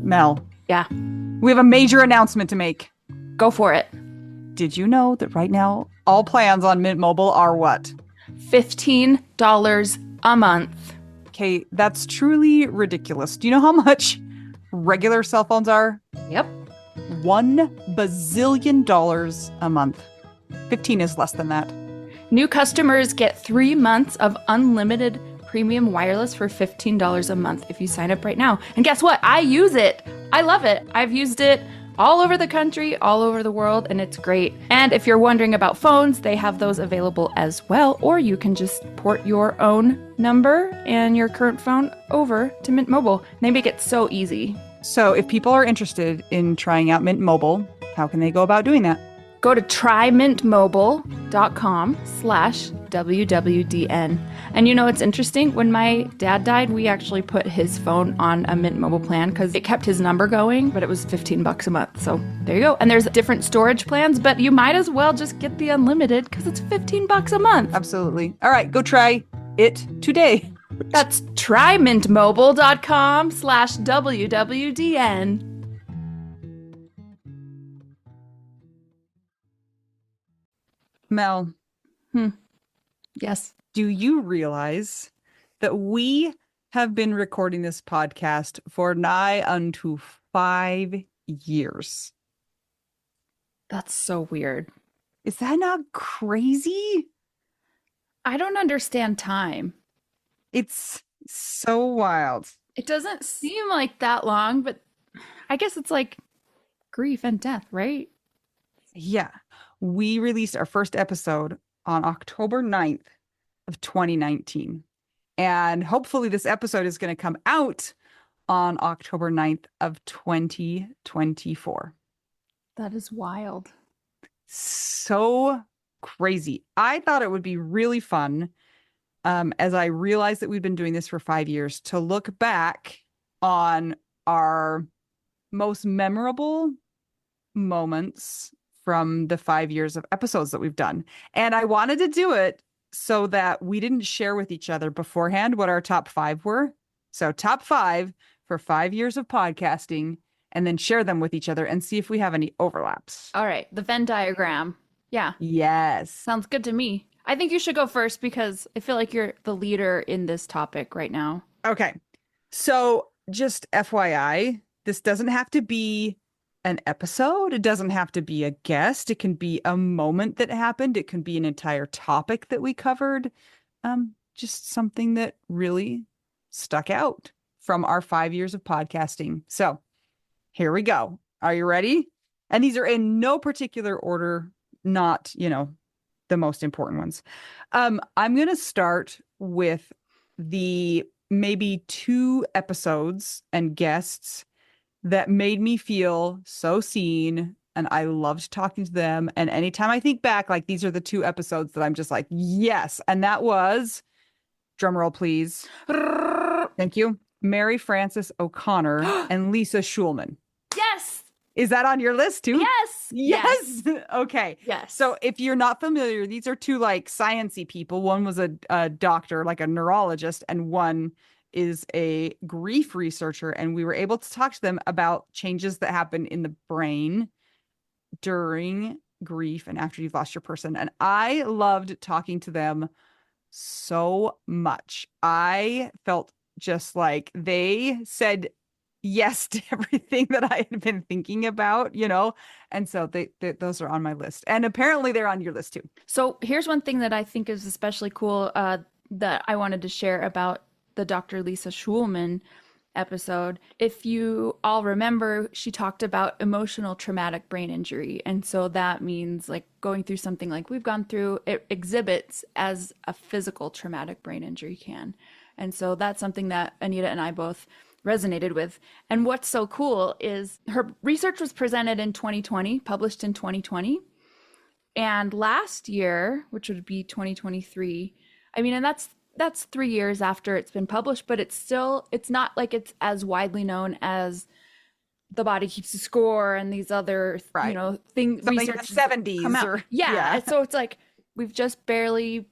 Mel, Yeah, we have a major announcement to make. go for it. Did you know that right now all plans on Mint Mobile are what? $15 a month. Okay, that's truly ridiculous. Do you know how much regular cell phones are? Yep. $1 bazillion a month. 15 is less than that. New customers get 3 months of unlimited premium wireless for $15 a month if you sign up right now. And guess what? I use it. I love it. I've used it all over the country, all over the world, and it's great. And if you're wondering about phones, they have those available as well, or you can just port your own number and your current phone over to Mint Mobile. They make it so easy. So if people are interested in trying out Mint Mobile, how can they go about doing that? Go to trymintmobile.com/WWDN. And you know what's interesting? When my dad died, we actually put his phone on a Mint Mobile plan because it kept his number going, but it was $15 a month. So there you go. And there's different storage plans, but you might as well just get the unlimited because it's $15 a month. Absolutely. All right, go try it today. That's trymintmobile.com/WWDN. Mel, Yes. do you realize that we have been recording this podcast for nigh unto 5 years? That's so weird. Is that not crazy? I don't understand time. It's so wild. It doesn't seem like that long, but I guess it's like grief and death, right? Yeah. We released our first episode on October 9th of 2019. And hopefully this episode is going to come out on October 9th of 2024. That is wild. So crazy. I thought it would be really fun, as I realized that we've been doing this for 5 years, to look back on our most memorable moments from the 5 years of episodes that we've done. And I wanted to do it so that we didn't share with each other beforehand what our top 5 were. So top 5 for 5 years of podcasting, and then share them with each other and see if we have any overlaps. All right, the Venn diagram. Yeah, Yes. sounds good to me. I think you should go first because I feel like you're the leader in this topic right now. Okay. So just FYI, this doesn't have to be an episode. It doesn't have to be a guest. It can be a moment that happened. It can be an entire topic that we covered. Just something that really stuck out from our 5 years of podcasting. So here we go. Are you ready? And these are in no particular order, not, the most important ones. I'm going to start with the maybe 2 episodes and guests that made me feel so seen, and I loved talking to them. And anytime I think back, like, these are the 2 episodes that I'm just like, yes. And that was, drumroll please, thank you, Mary Frances O'Connor and Lisa Schulman. Yes. Is that on your list too? Yes. Yes. Okay. Yes. So if you're not familiar, these are 2 like sciencey people. One was a doctor, like a neurologist, and one is a grief researcher. And we were able to talk to them about changes that happen in the brain during grief and after you've lost your person. And I loved talking to them so much. I felt just like they said yes to everything that I had been thinking about, and so those are on my list, and apparently they're on your list too. So here's one thing that I think is especially cool that I wanted to share about the Dr. Lisa Schulman episode. If you all remember, she talked about emotional traumatic brain injury. And so that means like going through something like we've gone through, it exhibits as a physical traumatic brain injury can. And so that's something that Anita and I both resonated with. And what's so cool is her research was presented in 2020, published in 2020. And last year, which would be 2023, and that's 3 years after it's been published, but it's not like it's as widely known as The Body Keeps the Score and these other, things. Something in the 70s. Or, yeah. So it's like, we've just barely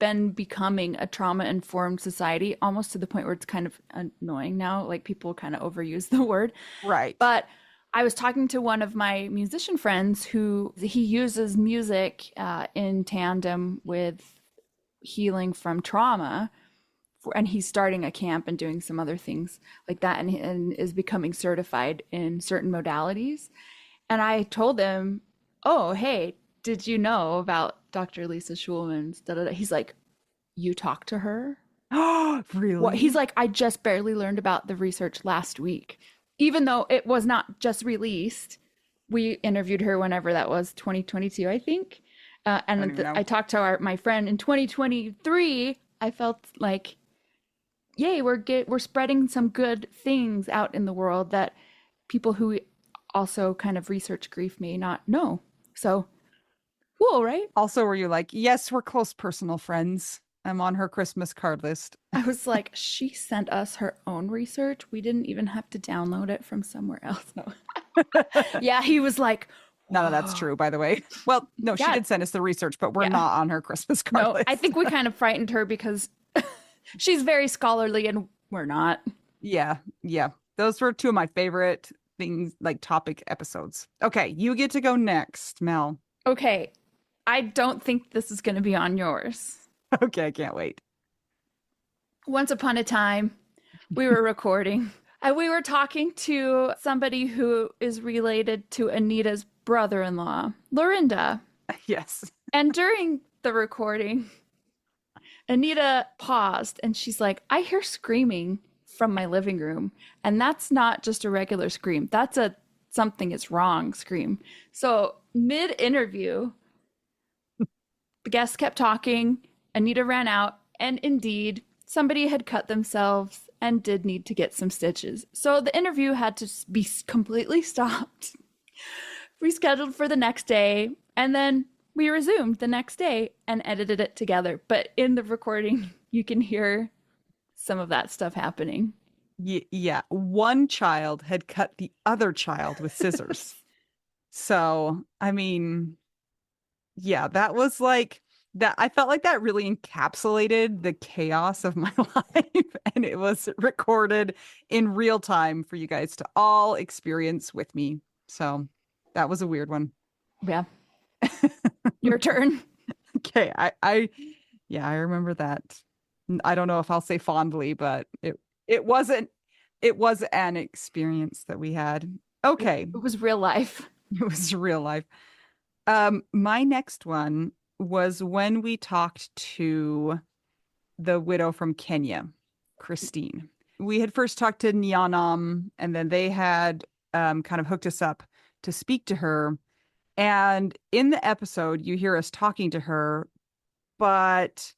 been becoming a trauma-informed society, almost to the point where it's kind of annoying now. Like people kind of overuse the word. Right. But I was talking to one of my musician friends who he uses music in tandem with healing from trauma. And he's starting a camp and doing some other things like that, and is becoming certified in certain modalities. And I told him, "Oh, hey, did you know about Dr. Lisa Schulman's?" Da, da, da. He's like, "You talked to her?" Oh, What? He's really? like, "I just barely learned about the research last week, even though it was not just released." We interviewed her whenever that was, 2022, I think. I don't And even know. I talked to my friend in 2023. I felt like, yay, we're spreading some good things out in the world that people who also kind of research grief may not know. So cool, right? Also, were you like, yes, we're close personal friends. I'm on her Christmas card list. I was like, she sent us her own research. We didn't even have to download it from somewhere else. No. Yeah, he was like, None of that's whoa. true, by the way. Well, no, she Yeah, did send us the research, but we're yeah. not on her Christmas card No, I list. think we kind of frightened her because she's very scholarly and we're not. Yeah, yeah. Those were two of my favorite things, like topic episodes. Okay, you get to go next, Mel. Okay, I don't think this is going to be on yours. Okay, I can't wait. Once upon a time, we were recording and we were talking to somebody who is related to Anita's brother-in-law, Lorinda. Yes. And during the recording, Anita paused and she's like, I hear screaming from my living room. And that's not just a regular scream. That's a something is wrong scream. So mid interview, the guest kept talking. Anita ran out. And indeed, somebody had cut themselves and did need to get some stitches. So the interview had to be completely stopped, rescheduled for the next day. And then we resumed the next day and edited it together. But in the recording, you can hear some of that stuff happening. Yeah. One child had cut the other child with scissors. So, I mean, yeah, that was like that. I felt like that really encapsulated the chaos of my life. And it was recorded in real time for you guys to all experience with me. So that was a weird one. Yeah. Your turn. Okay. Yeah, I remember that. I don't know if I'll say fondly, but it wasn't, it was an experience that we had. Okay. It was real life. It was real life. My next one was when we talked to the widow from Kenya, Christine. We had first talked to Nyanam, and then they had kind of hooked us up to speak to her. And in the episode, you hear us talking to her, but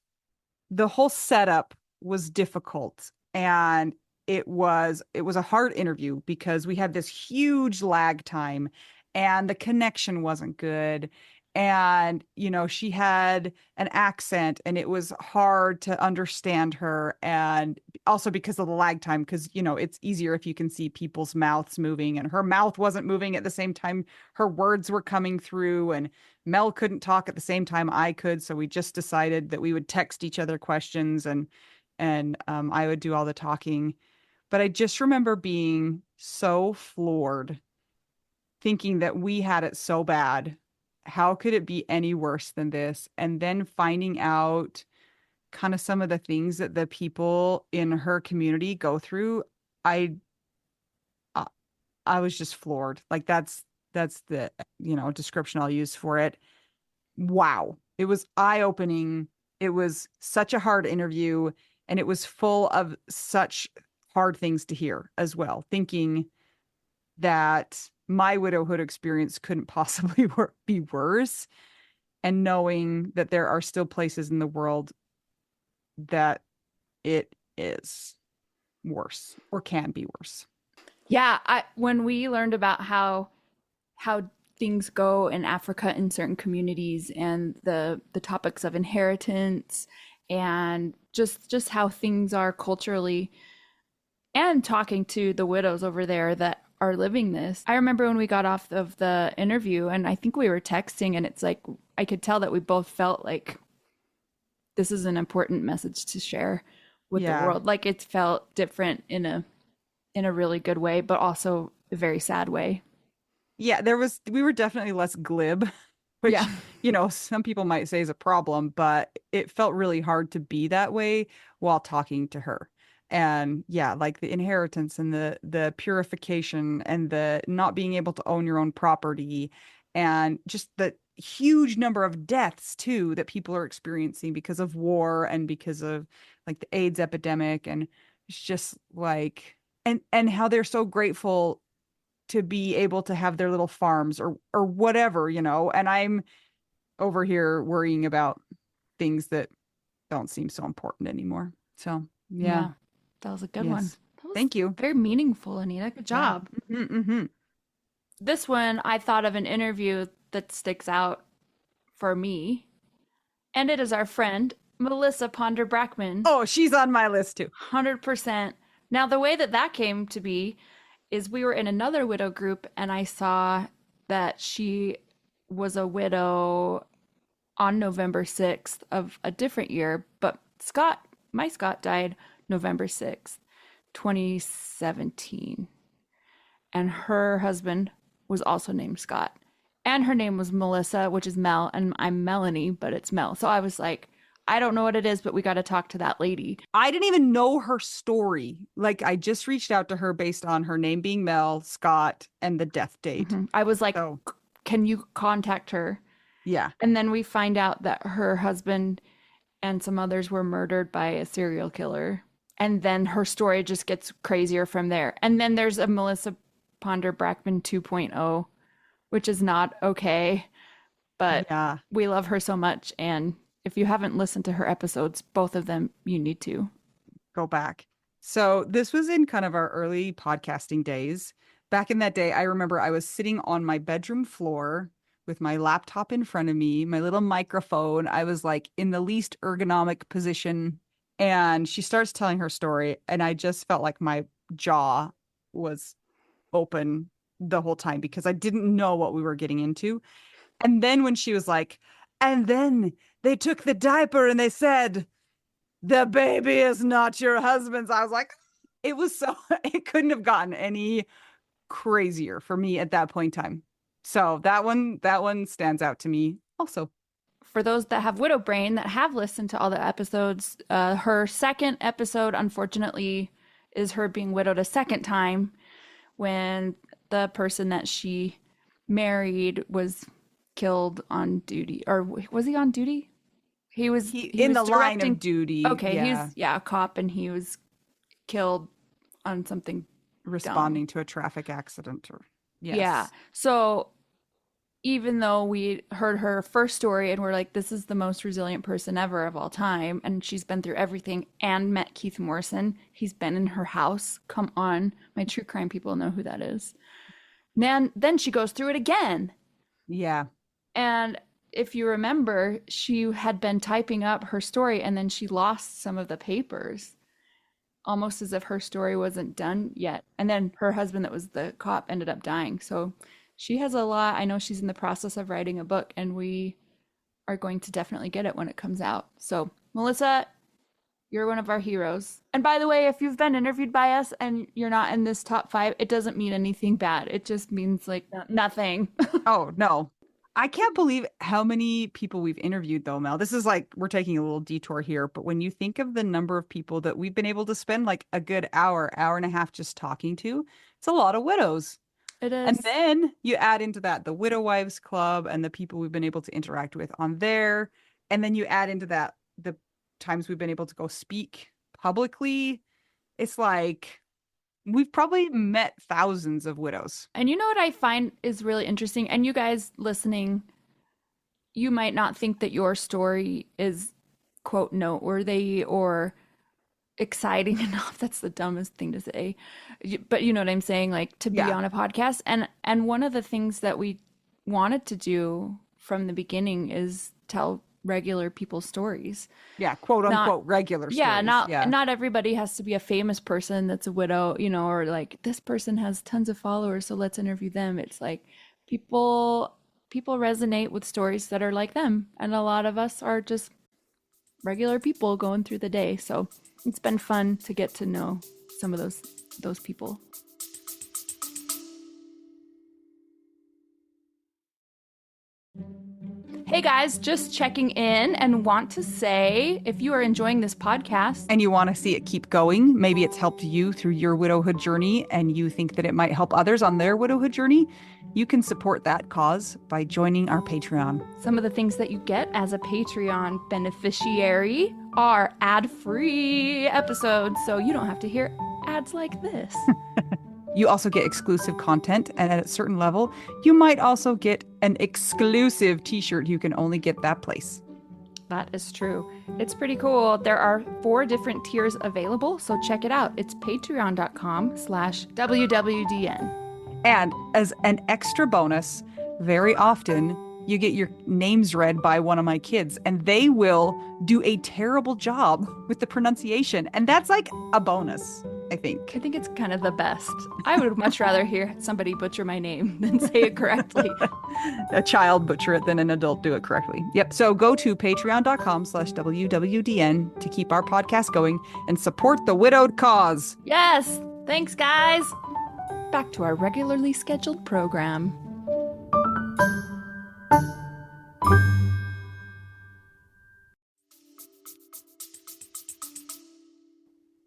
the whole setup was difficult. And it was a hard interview because we had this huge lag time and the connection wasn't good. And she had an accent and it was hard to understand her, and also because of the lag time, because it's easier if you can see people's mouths moving, and her mouth wasn't moving at the same time her words were coming through, and Mel couldn't talk at the same time I could, so we just decided that we would text each other questions, and I would do all the talking. But I just remember being so floored, thinking that we had it so bad. How could it be any worse than this? And then finding out kind of some of the things that the people in her community go through. I I, I was just floored. Like that's the description I'll use for it. Wow. It was eye-opening. It was such a hard interview, and it was full of such hard things to hear as well. Thinking that my widowhood experience couldn't possibly be worse, and knowing that there are still places in the world that it is worse or can be worse. Yeah, when we learned about how things go in Africa in certain communities and the topics of inheritance and just how things are culturally, and talking to the widows over there that are living this. I remember when we got off of the interview and I think we were texting, and it's like I could tell that we both felt like this is an important message to share with the Yeah. world. Like it felt different in a really good way, but also a very sad way. Yeah, we were definitely less glib, Yeah. which, some people might say is a problem, but it felt really hard to be that way while talking to her. And yeah, like the inheritance and the purification and the not being able to own your own property and just the huge number of deaths too that people are experiencing because of war and because of like the AIDS epidemic. And it's just like and how they're so grateful to be able to have their little farms or whatever, and I'm over here worrying about things that don't seem so important anymore. So, yeah. Yeah. That was a good one. Yes. That was Thank you. very meaningful, Anita. Good Yeah. job. Hmm. This one, I thought of an interview that sticks out for me, and it is our friend, Melissa Ponder Brackman. Oh, she's on my list too. 100%. Now, the way that that came to be is we were in another widow group, and I saw that she was a widow on November 6th of a different year, but my Scott died November 6th, 2017. And her husband was also named Scott. And her name was Melissa, which is Mel, and I'm Melanie, but it's Mel. So I was like, I don't know what it is, but we got to talk to that lady. I didn't even know her story. Like I just reached out to her based on her name being Mel, Scott, and the death date. I was like, So, can you contact her? yeah. And then we find out that her husband and some others were murdered by a serial killer. And then her story just gets crazier from there. And then there's a Melissa Ponder Brackman 2.0, which is not okay, but Yeah. we love her so much. And if you haven't listened to her episodes, both of them, you need to. Go back. So this was in kind of our early podcasting days. Back in that day, I remember I was sitting on my bedroom floor with my laptop in front of me, my little microphone. I was like in the least ergonomic position. And she starts telling her story. And I just felt like my jaw was open the whole time because I didn't know what we were getting into. And then when she was like, and then they took the diaper and they said, the baby is not your husband's. I was like, it was so, it couldn't have gotten any crazier for me at that point in time. So that one stands out to me also. For those that have widow brain that have listened to all the episodes, her second episode, unfortunately, is her being widowed a second time when the person that she married was killed on duty. Or was he on duty? He He in was the line directing. of duty. Okay, Yeah. he's a cop, and he was killed on something Responding dumb. to a traffic accident or Yeah. yes. So even though we heard her first story and we're like, this is the most resilient person ever of all time, and she's been through everything and met Keith Morrison, he's been in her house. Come on, my true crime people know who that is. Then she goes through it again. Yeah. And if you remember, she had been typing up her story and then she lost some of the papers, almost as if her story wasn't done yet. And then her husband, that was the cop, ended up dying. So she has a lot. I know she's in the process of writing a book, and we are going to definitely get it when it comes out. So, Melissa, you're one of our heroes. And by the way, if you've been interviewed by us and you're not in this top 5, it doesn't mean anything bad. It just means like nothing. Oh, no. I can't believe how many people we've interviewed, though, Mel. This is like we're taking a little detour here, but when you think of the number of people that we've been able to spend like a good hour, hour and a half just talking to, it's a lot of widows. It And is. then you add into that the Widow Wives Club and the people we've been able to interact with on there. And then you add into that the times we've been able to go speak publicly. It's like we've probably met thousands of widows. And you know what I find is really interesting? And you guys listening, you might not think that your story is, quote, noteworthy or exciting enough. That's the dumbest thing to say. But you know what I'm saying? Like to be Yeah. on a podcast. And one of the things that we wanted to do from the beginning is tell regular people's stories. Yeah. Quote Not unquote regular Yeah, stories. Yeah. not everybody has to be a famous person that's a widow, or like this person has tons of followers, so let's interview them. It's like people resonate with stories that are like them, and a lot of us are just regular people going through the day. So it's been fun to get to know some of those people. Hey guys, just checking in and want to say if you are enjoying this podcast and you want to see it keep going, maybe it's helped you through your widowhood journey and you think that it might help others on their widowhood journey, you can support that cause by joining our Patreon. Some of the things that you get as a Patreon beneficiary are ad-free episodes, so you don't have to hear ads like this. You also get exclusive content, and at a certain level, you might also get an exclusive t-shirt. You can only get that place. That is true. It's pretty cool. There are 4 different tiers available, so check it out. It's patreon.com/WWDN. And as an extra bonus, very often you get your names read by one of my kids, and they will do a terrible job with the pronunciation. And that's like a bonus, I think. I think it's kind of the best. I would much rather hear somebody butcher my name than say it correctly. A child butcher it than an adult do it correctly. Yep. So go to patreon.com/WWDN to keep our podcast going and support the widowed cause. Yes. Thanks, guys. Back to our regularly scheduled program.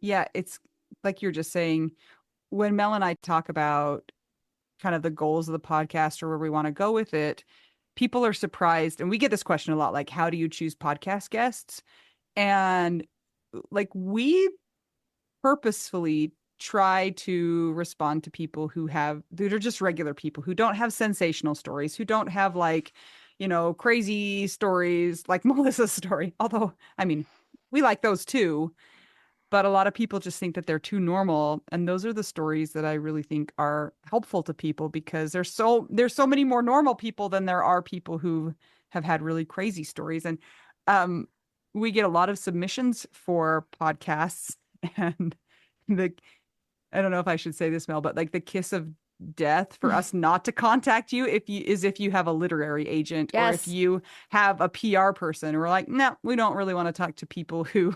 Yeah, it's like you're just saying, when Mel and I talk about kind of the goals of the podcast or where we want to go with it, people are surprised. And we get this question a lot, like, how do you choose podcast guests? And like, we purposefully try to respond to people who are just regular people, who don't have sensational stories, who don't have like, crazy stories like Melissa's story. Although, I mean, we like those too. But a lot of people just think that they're too normal. And those are the stories that I really think are helpful to people, because there's so many more normal people than there are people who have had really crazy stories. And we get a lot of submissions for podcasts, and I don't know if I should say this, Mel, but like the kiss of death for us not to contact you if you have a literary agent, yes, or if you have a PR person. We're like, no, we don't really want to talk to people who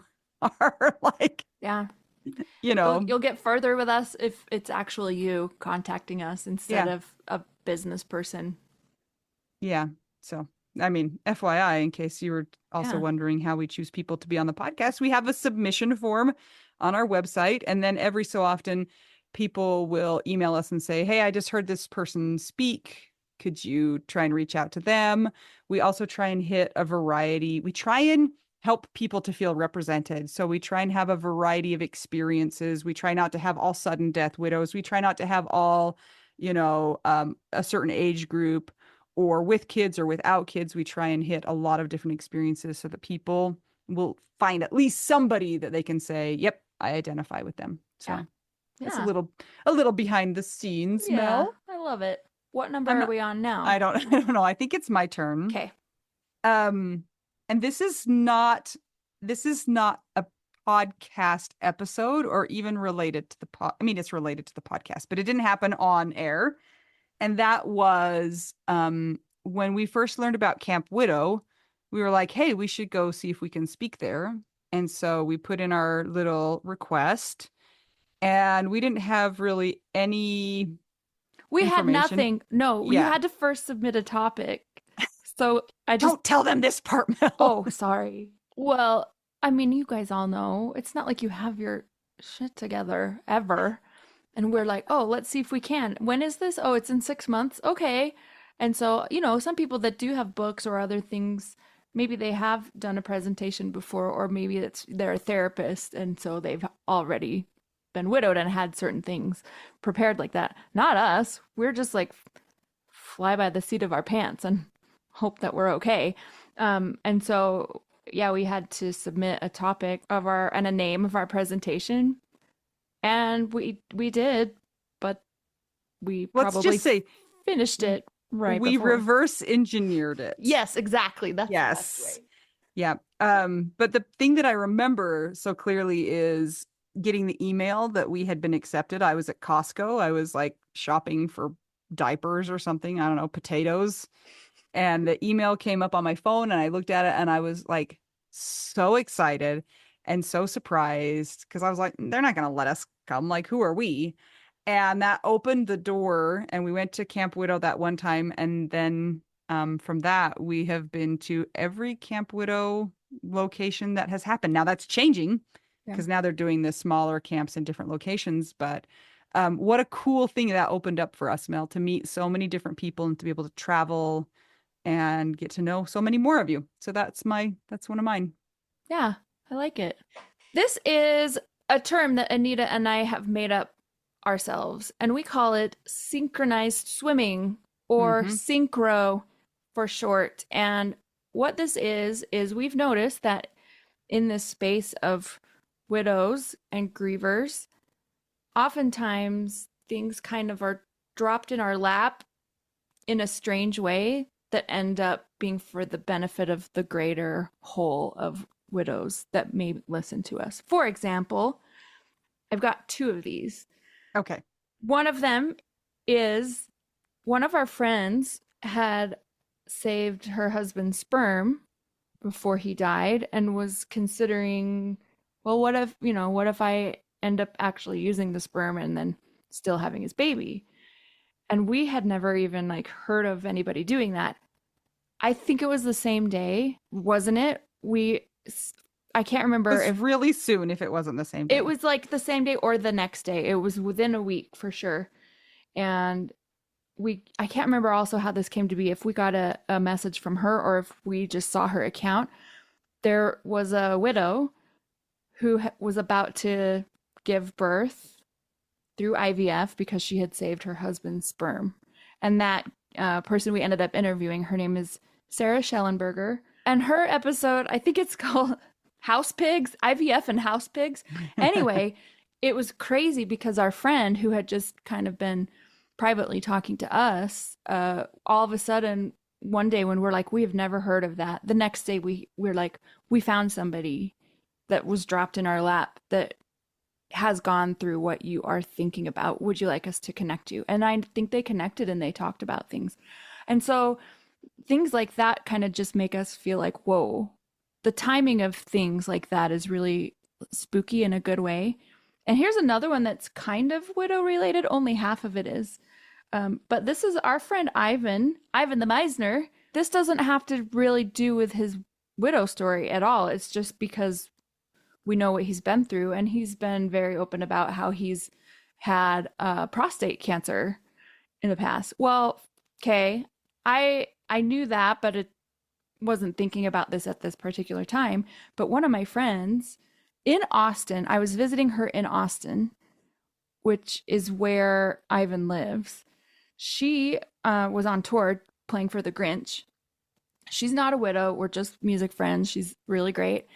are like, yeah, you'll get further with us if it's actually you contacting us instead of a business person. Yeah. So, I mean, FYI, in case you were also wondering how we choose people to be on the podcast, we have a submission form on our website. And then every so often, people will email us and say, hey, I just heard this person speak. Could you try and reach out to them? We also try and hit a variety. We try and help people to feel represented. So we try and have a variety of experiences. We try not to have all sudden death widows. We try not to have all, a certain age group, or with kids or without kids. We try and hit a lot of different experiences so that people will find at least somebody that they can say, yep, I identify with them. So it's a little behind the scenes, Mel. I love it. What number are we on now? I don't know. I think it's my turn. Okay. And this is not a podcast episode or even related to it's related to the podcast, but it didn't happen on air. And that was when we first learned about Camp Widow, we were like, hey, we should go see if we can speak there. And so we put in our little request, and we didn't have really any We had nothing. No, you had to first submit a topic. So I just don't tell them this part, Mel. Oh, sorry. Well, I mean, you guys all know it's not like you have your shit together ever. And we're like, oh, let's see if we can. When is this? Oh, it's in 6 months. Okay. And so, some people that do have books or other things, maybe they have done a presentation before, or maybe they're a therapist, and so they've already been widowed and had certain things prepared like that. Not us. We're just like fly by the seat of our pants and hope that we're okay. And so, we had to submit a topic and a name of our presentation. And we did, but we probably finished it right we before. Reverse engineered it. Yes, exactly. That's the best way. Yeah. But the thing that I remember so clearly is getting the email that we had been accepted. I was at Costco. I was like shopping for diapers or something. I don't know, potatoes. And the email came up on my phone, and I looked at it, and I was like so excited and so surprised because I was like, they're not going to let us come. Like, who are we? And that opened the door, and we went to Camp Widow that one time. And then from that, we have been to every Camp Widow location that has happened. Now that's changing Yeah. because now they're doing the smaller camps in different locations. But what a cool thing that opened up for us, Mel, to meet so many different people and to be able to travel and get to know so many more of you. So that's one of mine. Yeah, I like it. This is a term that Anita and I have made up ourselves, and we call it synchronized swimming or Hmm. synchro for short. And what this is we've noticed that in this space of widows and grievers, oftentimes things kind of are dropped in our lap in a strange way that end up being for the benefit of the greater whole of widows that may listen to us. For example, I've got two of these. Okay. One of them is one of our friends had saved her husband's sperm before he died and was considering, well, what if I end up actually using the sperm and then still having his baby? And we had never even like heard of anybody doing that. I think it was the same day, wasn't it? I can't It remember was if really soon if it wasn't the same it day. was like the same day or the next day. It was within a week for sure. And I can't remember also how this came to be, if we got a message from her or if we just saw her account. There was a widow who was about to give birth through IVF because she had saved her husband's sperm. And that person we ended up interviewing, her name is Sarah Schellenberger. And her episode, I think it's called House Pigs, IVF and House Pigs. Anyway, it was crazy because our friend who had just kind of been privately talking to us, all of a sudden, one day when we're like, we have never heard of that. The next day we're like, we found somebody that was dropped in our lap that has gone through what you are thinking about. Would you like us to connect you? And I think they connected and they talked about things. And so things like that kind of just make us feel like, whoa, the timing of things like that is really spooky in a good way. And here's another one that's kind of widow related, only half of it is. But this is our friend Ivan the Meisner. This doesn't have to really do with his widow story at all. It's just because we know what he's been through, and he's been very open about how he's had prostate cancer in the past. Well, okay, I knew that, but it wasn't thinking about this at this particular time. But one of my friends in Austin, I was visiting her in Austin, which is where Ivan lives. She was on tour playing for the Grinch. She's not a widow. We're just music friends. She's really great.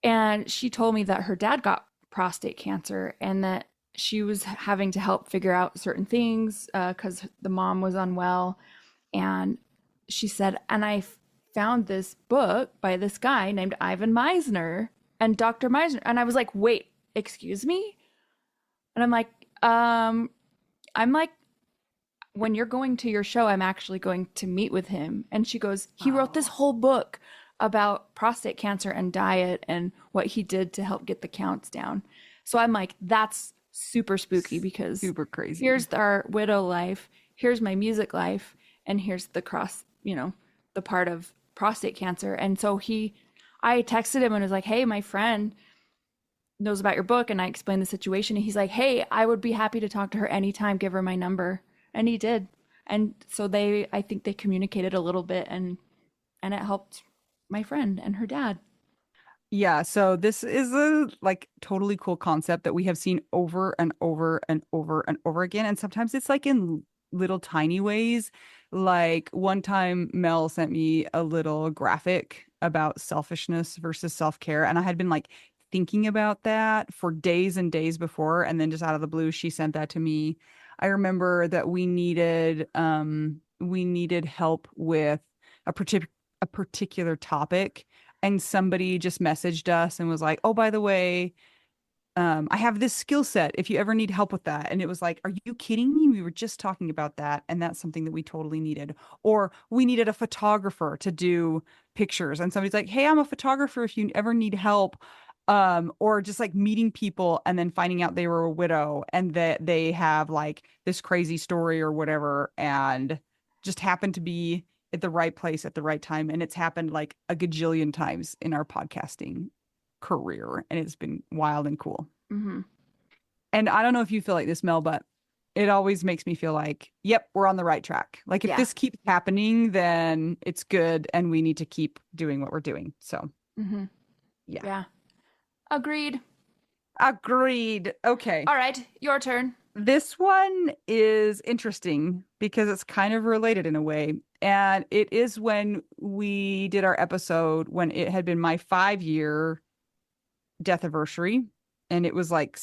And she told me that her dad got prostate cancer and that she was having to help figure out certain things because the mom was unwell. And she said, and I found this book by this guy named Ivan Meisner and Dr. Meisner. And I was like, wait, excuse me? And I'm like, when you're going to your show, I'm actually going to meet with him. And she goes, he wrote this Wow. whole book about prostate cancer and diet and what he did to help get the counts down. So I'm like, that's super spooky because Super crazy. here's our widow life, here's my music life, and here's the the part of prostate cancer. And so I texted him and was like, hey, my friend knows about your book. And I explained the situation. And he's like, hey, I would be happy to talk to her anytime. Give her my number. And he did. And so I think they communicated a little bit and it helped my friend and her dad. Yeah, so this is a like totally cool concept that we have seen over and over and over and over again. And sometimes it's like in little tiny ways. Like one time Mel sent me a little graphic about selfishness versus self-care. And I had been like thinking about that for days and days before. And then just out of the blue, she sent that to me. I remember that we needed help with a particular topic, and somebody just messaged us and was like, "Oh, by the way, I have this skill set if you ever need help with that. And it was like, are you kidding me? We were just talking about that. And that's something that we totally needed. Or we needed a photographer to do pictures. And somebody's like, hey, I'm a photographer if you ever need help. Or just like meeting people and then finding out they were a widow and that they have like this crazy story or whatever, and just happened to be at the right place at the right time. And it's happened like a gajillion times in our podcasting career, and it's been wild and cool. Mm-hmm. And I don't know if you feel like this, Mel, but it always makes me feel like, yep, we're on the right track. Like if Yeah. this keeps happening, then it's good and we need to keep doing what we're doing. So, Mm-hmm. yeah. Yeah. Agreed. Agreed. Okay. All right, your turn. This one is interesting because it's kind of related in a way. And it is when we did our episode when it had been my 5-year death anniversary. And it was like,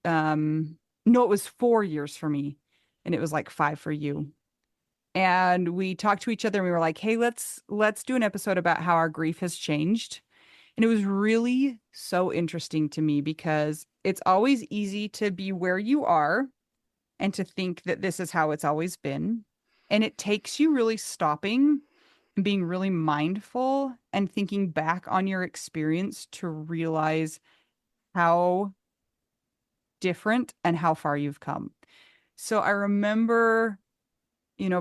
no, it was 4 years for me. And it was like 5 for you. And we talked to each other and we were like, hey, let's do an episode about how our grief has changed. And it was really so interesting to me because it's always easy to be where you are and to think that this is how it's always been. And it takes you really stopping and being really mindful and thinking back on your experience to realize how different and how far you've come. So I remember,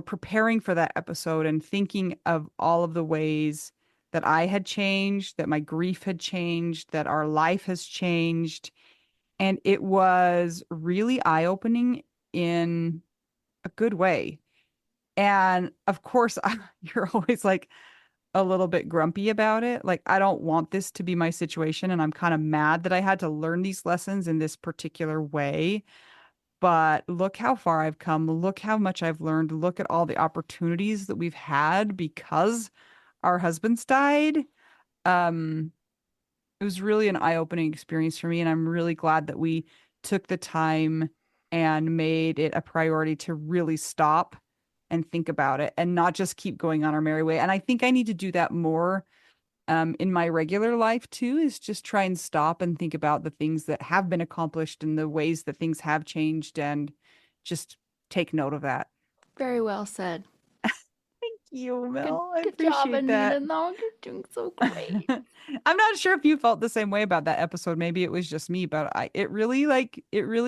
preparing for that episode and thinking of all of the ways that I had changed, that my grief had changed, that our life has changed. And it was really eye-opening in a good way. And of course, you're always like a little bit grumpy about it. Like, I don't want this to be my situation. And I'm kind of mad that I had to learn these lessons in this particular way. But look how far I've come. Look how much I've learned. Look at all the opportunities that we've had because our husbands died. It was really an eye-opening experience for me, and I'm really glad that we took the time and made it a priority to really stop and think about it and not just keep going on our merry way. And I think I need to do that more in my regular life too, is just try and stop and think about the things that have been accomplished and the ways that things have changed and just take note of that. Very well said. Thank you, Good, Mel. I good job, appreciate Anita. that. No, you're doing so great. I'm not sure if you felt the same way about that episode. Maybe it was just me, but it really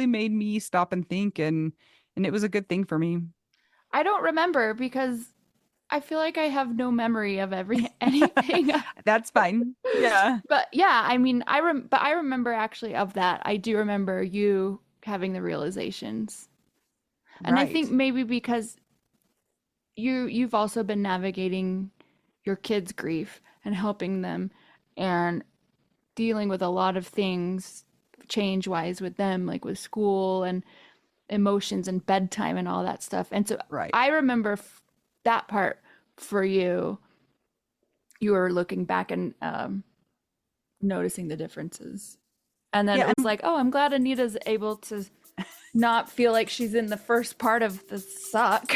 made me stop and think, and it was a good thing for me. I don't remember because I feel like I have no memory of anything. That's fine. Yeah. But yeah, I mean, I remember actually of that. I do remember you having the realizations. And I think Right. maybe because you've also been navigating your kids' grief and helping them and dealing with a lot of things change wise with them, like with school and emotions and bedtime and all that stuff. And so Right. I remember that part for you. You were looking back and noticing the differences. And then it Yeah. was like, oh, I'm glad Anita's able to not feel like she's in the first part of the suck.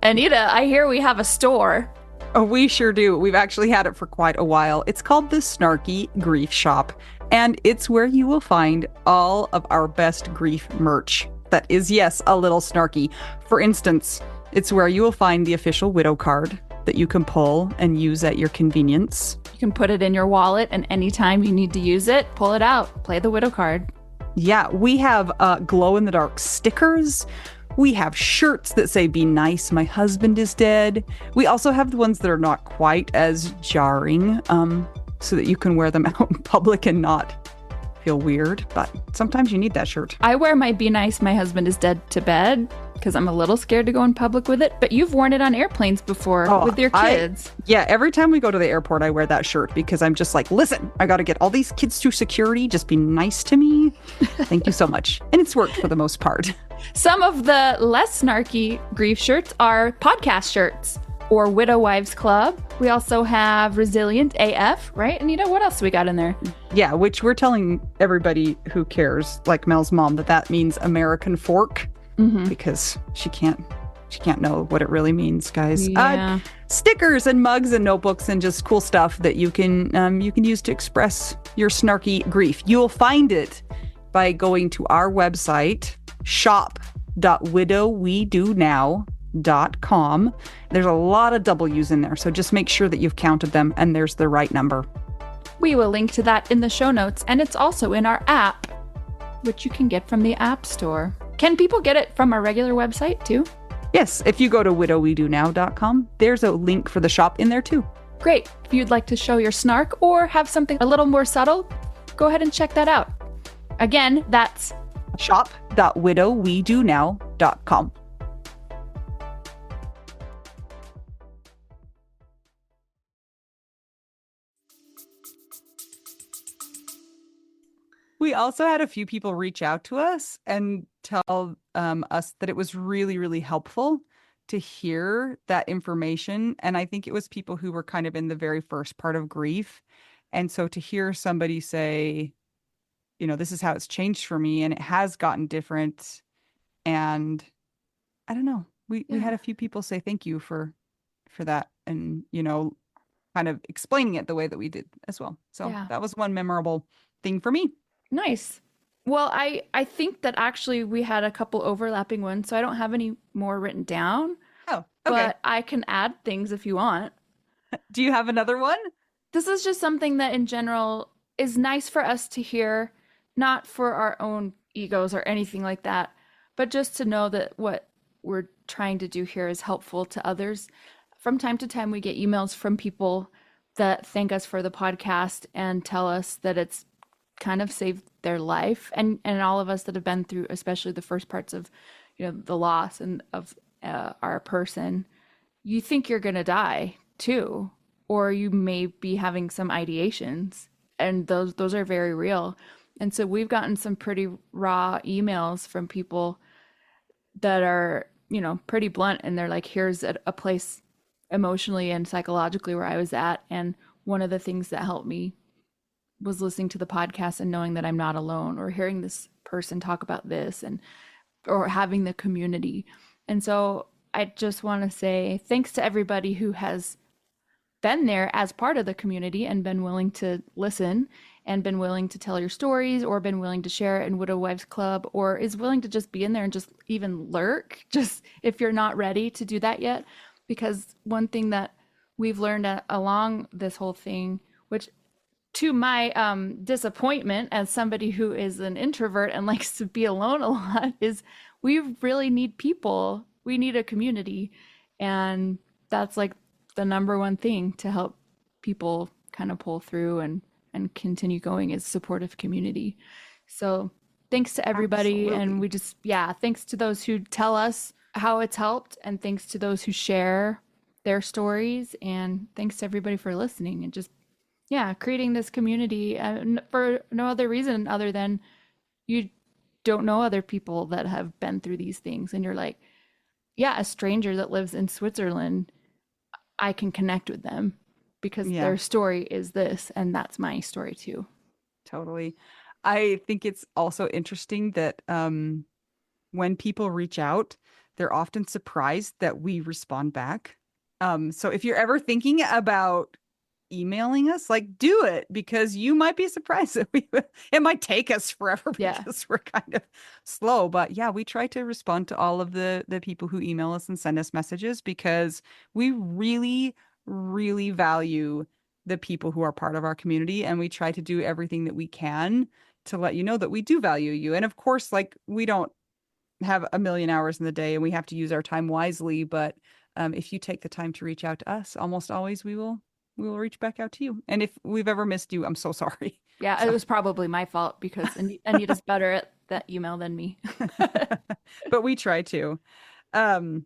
Anita, I hear we have a store. Oh, we sure do. We've actually had it for quite a while. It's called the Snarky Grief Shop, and it's where you will find all of our best grief merch. That is, yes, a little snarky. For instance, it's where you will find the official widow card that you can pull and use at your convenience. You can put it in your wallet, and anytime you need to use it, pull it out, play the widow card. Yeah, we have glow-in-the-dark stickers. We have shirts that say, "Be nice, my husband is dead." We also have the ones that are not quite as jarring, so that you can wear them out in public and not feel weird. But sometimes you need that shirt. I wear my Be Nice, My Husband is Dead to bed because I'm a little scared to go in public with it. But you've worn it on airplanes before with your kids. Yeah, every time we go to the airport, I wear that shirt because I'm just like, listen, I got to get all these kids through security. Just be nice to me. Thank you so much. And it's worked for the most part. Some of the less snarky grief shirts are podcast shirts or Widow Wives Club. We also have Resilient AF, right, Anita? What else we got in there? Yeah, which we're telling everybody who cares, like Mel's mom, that means American fork because she can't know what it really means, guys. Yeah. stickers and mugs and notebooks and just cool stuff that you can use to express your snarky grief. You'll find it by going to our website, shop.widowwedonow.com. There's a lot of W's in there, so just make sure that you've counted them and there's the right number. We will link to that in the show notes, and it's also in our app, which you can get from the App Store. Can people get it from our regular website too? Yes, if you go to widowwedonow.com, there's a link for the shop in there too. Great. If you'd like to show your snark or have something a little more subtle, go ahead and check that out. Again, that's shop.widowwedonow.com. We also had a few people reach out to us and tell us that it was really, really helpful to hear that information. And I think it was people who were kind of in the very first part of grief. And so to hear somebody say, this is how it's changed for me and it has gotten different. And I don't know, we had a few people say thank you for that and, kind of explaining it the way that we did as well. So that was one memorable thing for me. Nice. Well, I think that actually we had a couple overlapping ones, so I don't have any more written down. Oh, okay. But I can add things if you want. Do you have another one? This is just something that in general is nice for us to hear, not for our own egos or anything like that, but just to know that what we're trying to do here is helpful to others. From time to time, we get emails from people that thank us for the podcast and tell us that it's kind of saved their life, and all of us that have been through especially the first parts of the loss and of our person, you think you're gonna die too, or you may be having some ideations, and those are very real. And so we've gotten some pretty raw emails from people that are pretty blunt, and they're like, here's a place emotionally and psychologically where I was at, and one of the things that helped me was listening to the podcast and knowing that I'm not alone, or hearing this person talk about this, or having the community. And so I just want to say thanks to everybody who has been there as part of the community and been willing to listen and been willing to tell your stories, or been willing to share it in Widow Wives Club, or is willing to just be in there and just even lurk, just if you're not ready to do that yet. Because one thing that we've learned along this whole thing, which to my disappointment as somebody who is an introvert and likes to be alone a lot, is we really need people. We need a community. And that's like the number one thing to help people kind of pull through and continue going, is supportive community. So thanks to everybody. Absolutely. And we just, thanks to those who tell us how it's helped, and thanks to those who share their stories, and thanks to everybody for listening and just creating this community for no other reason other than you don't know other people that have been through these things, and you're like, a stranger that lives in Switzerland, I can connect with them because their story is this, and that's my story too. Totally. I think it's also interesting that when people reach out, they're often surprised that we respond back. So if you're ever thinking about emailing us, like, do it, because you might be surprised that it might take us forever because we're kind of slow. But we try to respond to all of the people who email us and send us messages, because we really, really value the people who are part of our community, and we try to do everything that we can to let you know that we do value you. And of course, like, we don't have a million hours in the day and we have to use our time wisely, but if you take the time to reach out to us, almost always we will reach back out to you. And if we've ever missed you, I'm so sorry. It was probably my fault, because Anita's better at that email than me. But we try to. And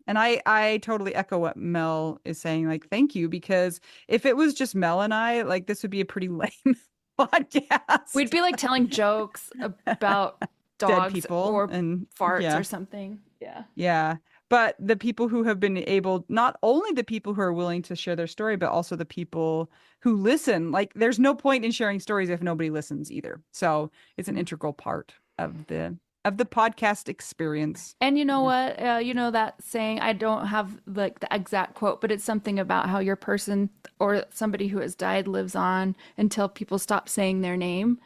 I totally echo what Mel is saying. Like, thank you, because if it was just Mel and I, like, this would be a pretty lame podcast. We'd be like telling jokes about dogs, dead people or and farts or something. Yeah. But the people who have been able, not only the people who are willing to share their story, but also the people who listen. Like, there's no point in sharing stories if nobody listens either. So it's an integral part of the of the podcast experience. And you know what? You know that saying, I don't have like the exact quote, but it's something about how your person or somebody who has died lives on until people stop saying their name.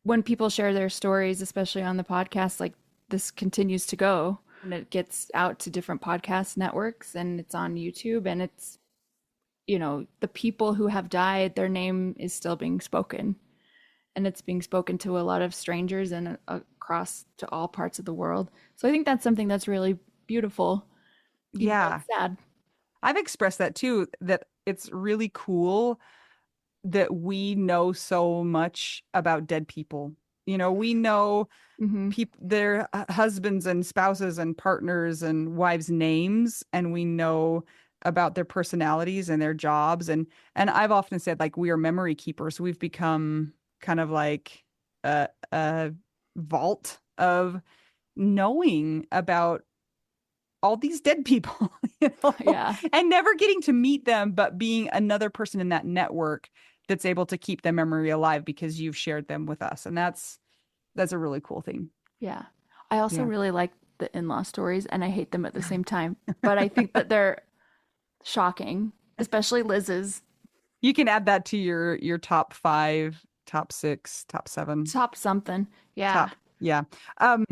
When people share their stories, especially on the podcast, like this continues to go and it gets out to different podcast networks and it's on YouTube and it's, you know, the people who have died, their name is still being spoken and it's being spoken to a lot of strangers and across to all parts of the world. So I think that's something that's really beautiful, even though Yeah. it's sad. I've expressed that too, that it's really cool that we know so much about dead people. You know, we know Hmm. people, their husbands and spouses and partners and wives' names, and we know about their personalities and their jobs. And I've often said like we are memory keepers. We've become kind of like a vault of knowing about all these dead people, you know, Yeah. and never getting to meet them, but being another person in that network that's able to keep their memory alive because you've shared them with us. And that's a really cool thing. Yeah. I also Yeah. really like the in-law stories and I hate them at the same time, but I think that they're shocking, especially Liz's. You can add that to your top five, top six, top seven, Top something. Yeah. top. Yeah. Um,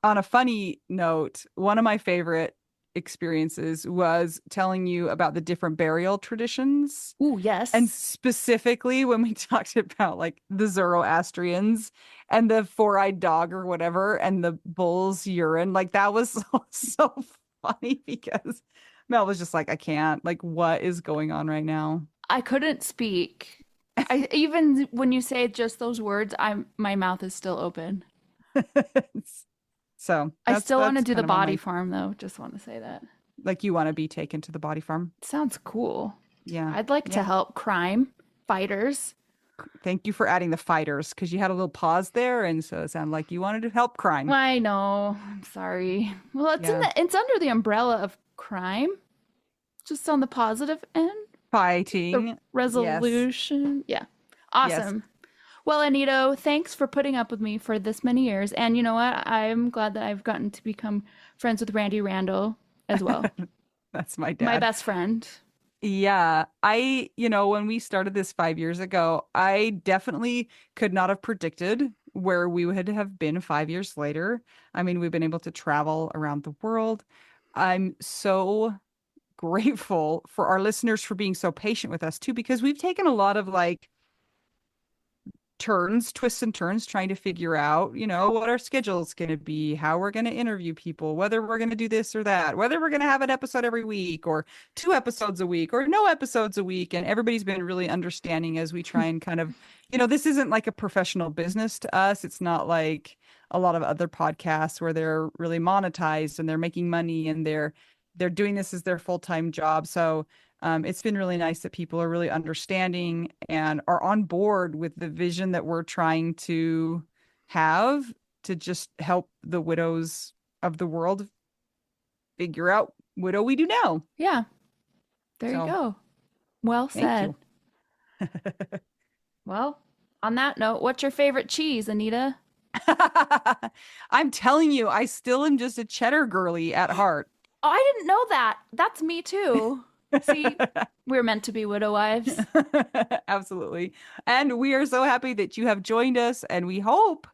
on a funny note, one of my favorite experiences was telling you about the different burial traditions. Ooh, And yes. specifically when we talked about like the Zoroastrians and the four-eyed dog or whatever and the bull's urine, like that was so funny because Mel was just like, I can't, like, what is going on right now? I couldn't speak. I even when you say just those words, my mouth is still open. So I that's still want to that's do the kind of on body my farm though. Just want to say that. like you want to be taken to the body farm. Sounds cool. Yeah. I'd like to Yeah. help crime fighters. Thank you for adding the fighters because you had a little pause there, and so it sounded like you wanted to help crime. I know. I'm sorry. Well, Yeah. it's under the umbrella of crime, just on the positive end. The Fighting. Yes. resolution. Yeah. Yes. Awesome. Well, Anito, thanks for putting up with me for this many years. And you know what? I'm glad that I've gotten to become friends with Randy Randall as well. That's my My dad. best friend. Yeah, when we started this 5 years ago, I definitely could not have predicted where we would have been 5 years later. I mean, we've been able to travel around the world. I'm so grateful for our listeners for being so patient with us too, because we've taken a lot of like turns, twists and turns, trying to figure out, what our schedule's going to be, how we're going to interview people, whether we're going to do this or that, whether we're going to have an episode every week or 2 episodes a week or no episodes a week. And everybody's been really understanding as we try and kind of, this isn't like a professional business to us. It's not like a lot of other podcasts where they're really monetized and they're making money and they're doing this as their full-time job. So it's been really nice that people are really understanding and are on board with the vision that we're trying to have to just help the widows of the world figure out what do we do now. Yeah, there you So go. Well thank said. you. Well, on that note, what's your favorite cheese, Anita? I'm telling you, I still am just a cheddar girly at heart. Oh, I didn't know that. That's me too. See, we're meant to be widow wives. Absolutely. And we are so happy that you have joined us, and we hope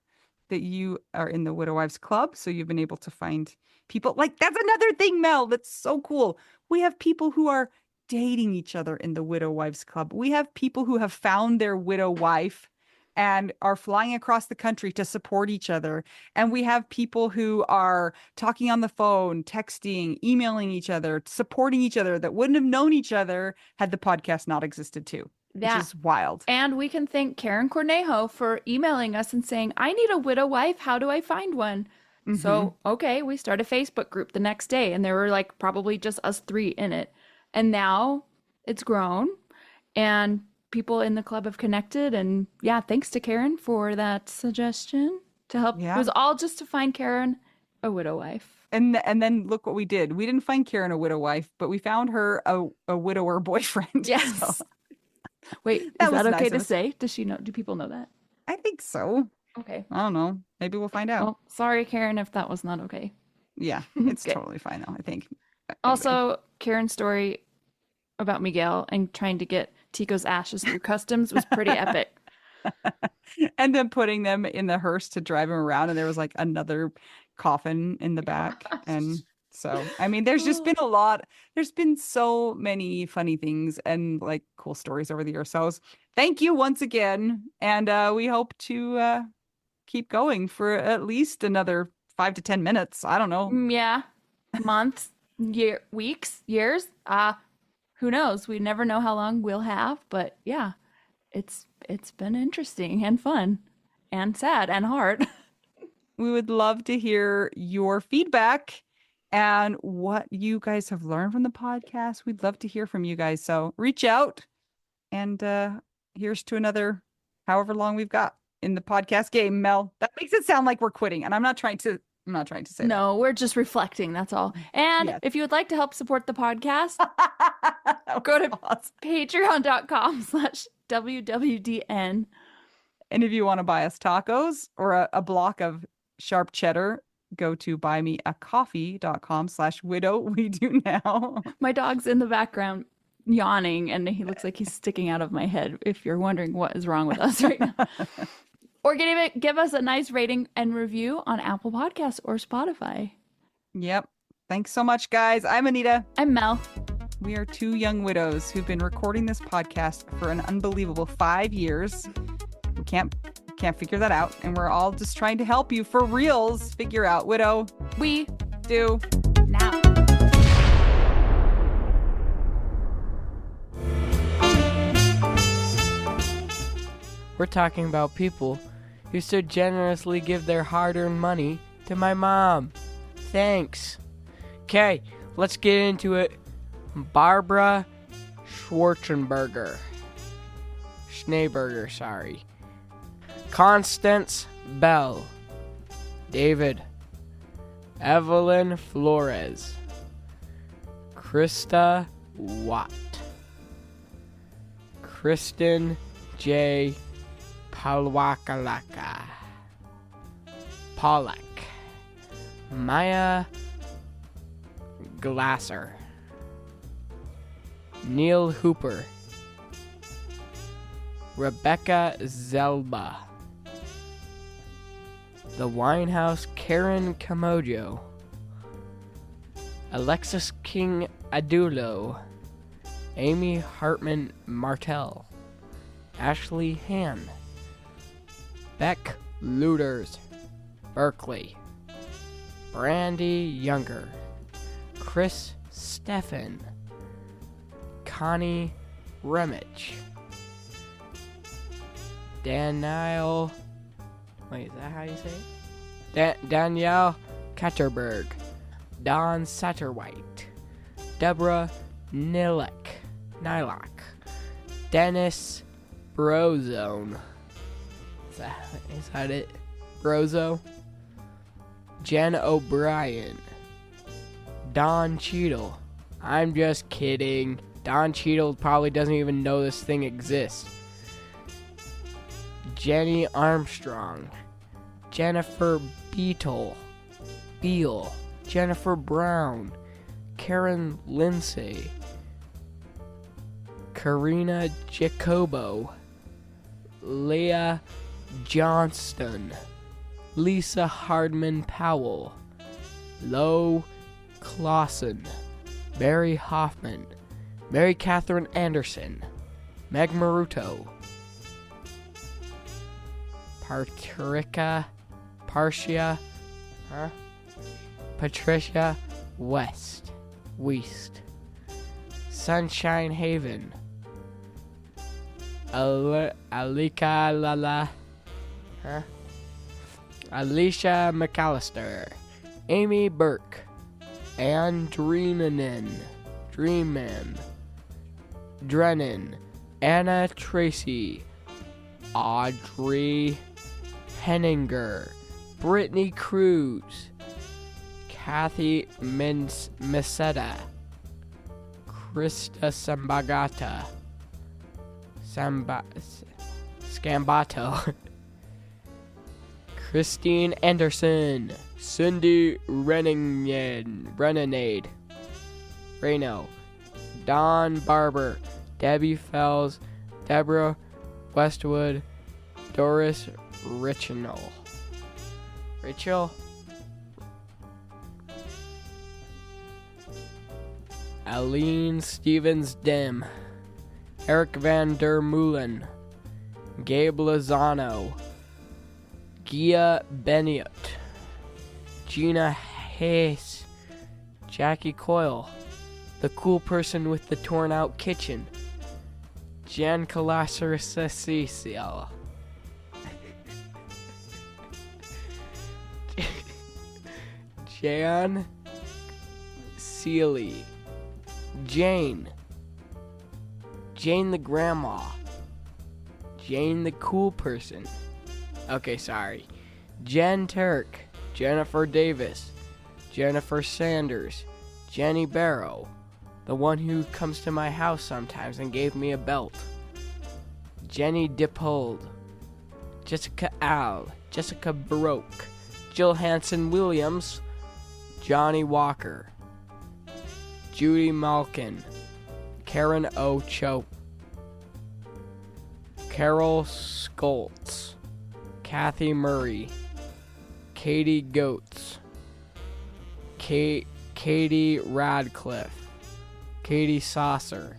that you are in the Widow Wives Club. So you've been able to find people like that's another thing, Mel, that's so cool. We have people who are dating each other in the Widow Wives Club. We have people who have found their widow wife and are flying across the country to support each other. And we have people who are talking on the phone, texting, emailing each other, supporting each other that wouldn't have known each other had the podcast not existed too, which Yeah. is wild. And we can thank Karen Cornejo for emailing us and saying, I need a widow wife. How do I find one? So, okay, we start a Facebook group the next day, and there were like probably just us three in it. And now it's grown, and people in the club have connected. And yeah, thanks to Karen for that suggestion to help. It Yeah. was all just to find Karen a widow wife. And then look what we did. We didn't find Karen a widow wife, but we found her a widower boyfriend. Yes. So Wait, that is was that nice okay of to us. say? Does she know? Do people know that? I think so. Okay. I don't know. Maybe we'll find out. Well, sorry, Karen, if that was not okay. Yeah, it's Okay. totally fine though, I think. Anyway. Also, Karen's story about Miguel and trying to get Tico's ashes through customs was pretty epic. And then putting them in the hearse to drive him around, and there was like another coffin in the back. And so, I mean, there's just been a lot. There's been so many funny things and like cool stories over the years. So thank you once again. And we hope to keep going for at least another 5 to 10 minutes. I don't know. Yeah. Months, weeks, years. Who knows? We never know how long we'll have, but yeah, it's been interesting and fun and sad and hard. We would love to hear your feedback and what you guys have learned from the podcast. We'd love to hear from you guys. So reach out, and here's to another however long we've got in the podcast game, Mel. That makes it sound like we're quitting, and I'm not trying to say No, we're just reflecting, that's all. And Yes. if you would like to help support the podcast, that. go to Awesome. patreon.com/WWDN. And if you want to buy us tacos or a block of sharp cheddar, go to buymeacoffee.com/widow. We do now. My dog's in the background yawning, and he looks like he's sticking out of my head, if you're wondering what is wrong with us right now. Or give us a nice rating and review on Apple Podcasts or Spotify. Yep. Thanks so much, guys. I'm Anita. I'm Mel. We are two young widows who've been recording this podcast for an unbelievable 5 years. We can't figure that out, and we're all just trying to help you for reals figure out widow. We Do now. We're talking about people who so generously give their hard-earned money to my mom. Thanks. Okay, let's get into it. Barbara Schwarzenberger. Schneeberger, sorry. Constance Bell. David. Evelyn Flores. Krista Watt. Kristen J. Palwakalaka. Pollack. Maya Glasser. Neil Hooper. Rebecca Zelba. The Winehouse Karen Kamojo. Alexis King Adulo. Amy Hartman Martell. Ashley Han. Beck Luders. Berkeley. Brandy Younger. Chris Steffen. Connie Remich. Danielle. Wait, is that how you say it? Danielle Katterberg. Don Satterwhite. Deborah Nilek. Dennis Brozone. Is that it? Brozo. Jen O'Brien. Don Cheadle. I'm just kidding. Don Cheadle probably doesn't even know this thing exists. Jenny Armstrong. Jennifer Beal. Jennifer Brown. Karen Lindsay. Karina Jacobo. Leah Johnston. Lisa Hardman Powell. Lo Clausen. Mary Hoffman. Mary Catherine Anderson. Meg Maruto. Patricia West. Sunshine Haven. Alika Lala. Alicia McAllister. Amy Burke. Ann Dreeman. Drennan. Anna Tracy. Audrey Henninger. Brittany Cruz. Kathy Meseta. Krista Scambato. Christine Anderson, Cindy Renenade, Reno, Don Barber, Debbie Fells, Deborah Westwood, Doris Rachel, Aline Stevens Dim, Eric Van der Meulen, Gabe Lozano, Gia Beniot, Gina Hayes, Jackie Coyle, the cool person with the torn out kitchen, Jan Calasser Cecil, Jan Seeley, Jane the grandma, Jane the cool person. Okay, sorry. Jen Turk, Jennifer Davis, Jennifer Sanders, Jenny Barrow, the one who comes to my house sometimes and gave me a belt, Jenny Dippold, Jessica Al, Jessica Baroque, Jill Hanson Williams, Johnny Walker, Judy Malkin, Karen O. Chope, Carol Skoltz, Kathy Murray, Katie Goetz, Katie Radcliffe, Katie Saucer,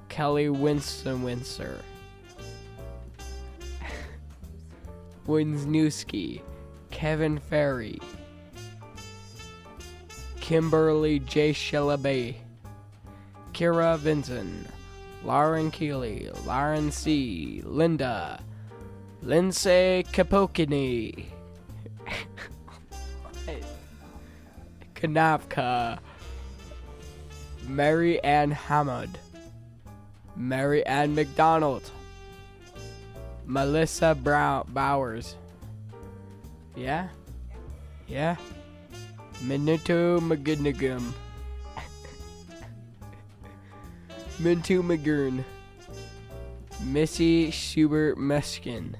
Kelly Winson-Windsor, Winsnewski, Kevin Ferry, Kimberly J. Shelaby, Kira Vinson, Lauren Keeley, Lauren C., Linda, Lindsay Kapokini, Kanavka, Mary Ann Hamad, Mary Ann McDonald, Melissa Bowers, yeah, Minuto McGinnigum, Mintu McGurn, Missy Schubert Meskin.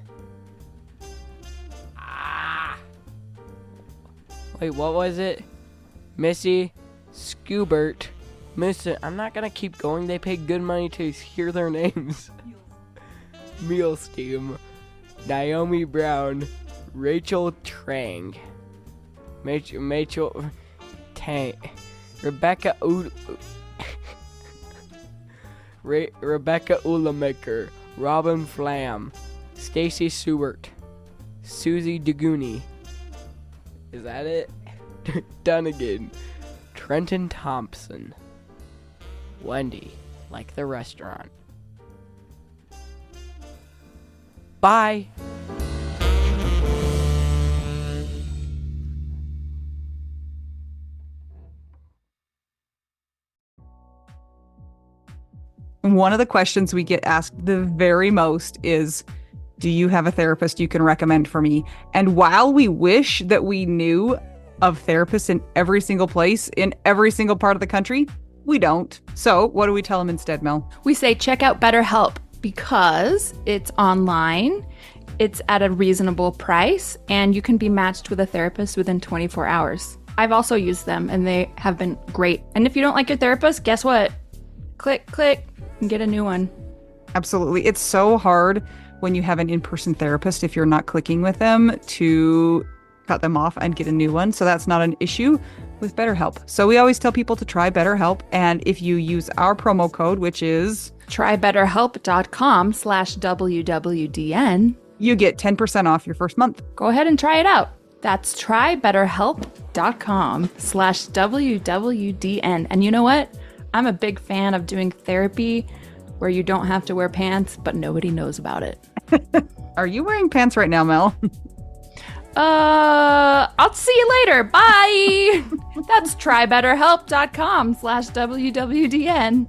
Wait, what was it? Missy Schubert. I'm not gonna keep going. They pay good money to hear their names. Mealsteam, Naomi Brown, Rachel Trang, Rachel Tang, Rebecca Rebecca Ulamaker, Robin Flam, Stacy Seward, Susie Duguni. Is that it? Dunnigan, Trenton Thompson, Wendy, like the restaurant. Bye. One of the questions we get asked the very most is, do you have a therapist you can recommend for me? And while we wish that we knew of therapists in every single place, in every single part of the country, we don't. So what do we tell them instead, Mel? We say check out BetterHelp because it's online, it's at a reasonable price, and you can be matched with a therapist within 24 hours. I've also used them and they have been great. And if you don't like your therapist, guess what? Click, and get a new one. Absolutely. It's so hard when you have an in-person therapist, if you're not clicking with them, to cut them off and get a new one. So that's not an issue with BetterHelp. So we always tell people to try BetterHelp. And if you use our promo code, which is trybetterhelp.com/WWDN, you get 10% off your first month. Go ahead and try it out. That's trybetterhelp.com/WWDN. And you know what? I'm a big fan of doing therapy where you don't have to wear pants, but nobody knows about it. Are you wearing pants right now, Mel? I'll see you later. Bye. That's trybetterhelp.com/WWDN.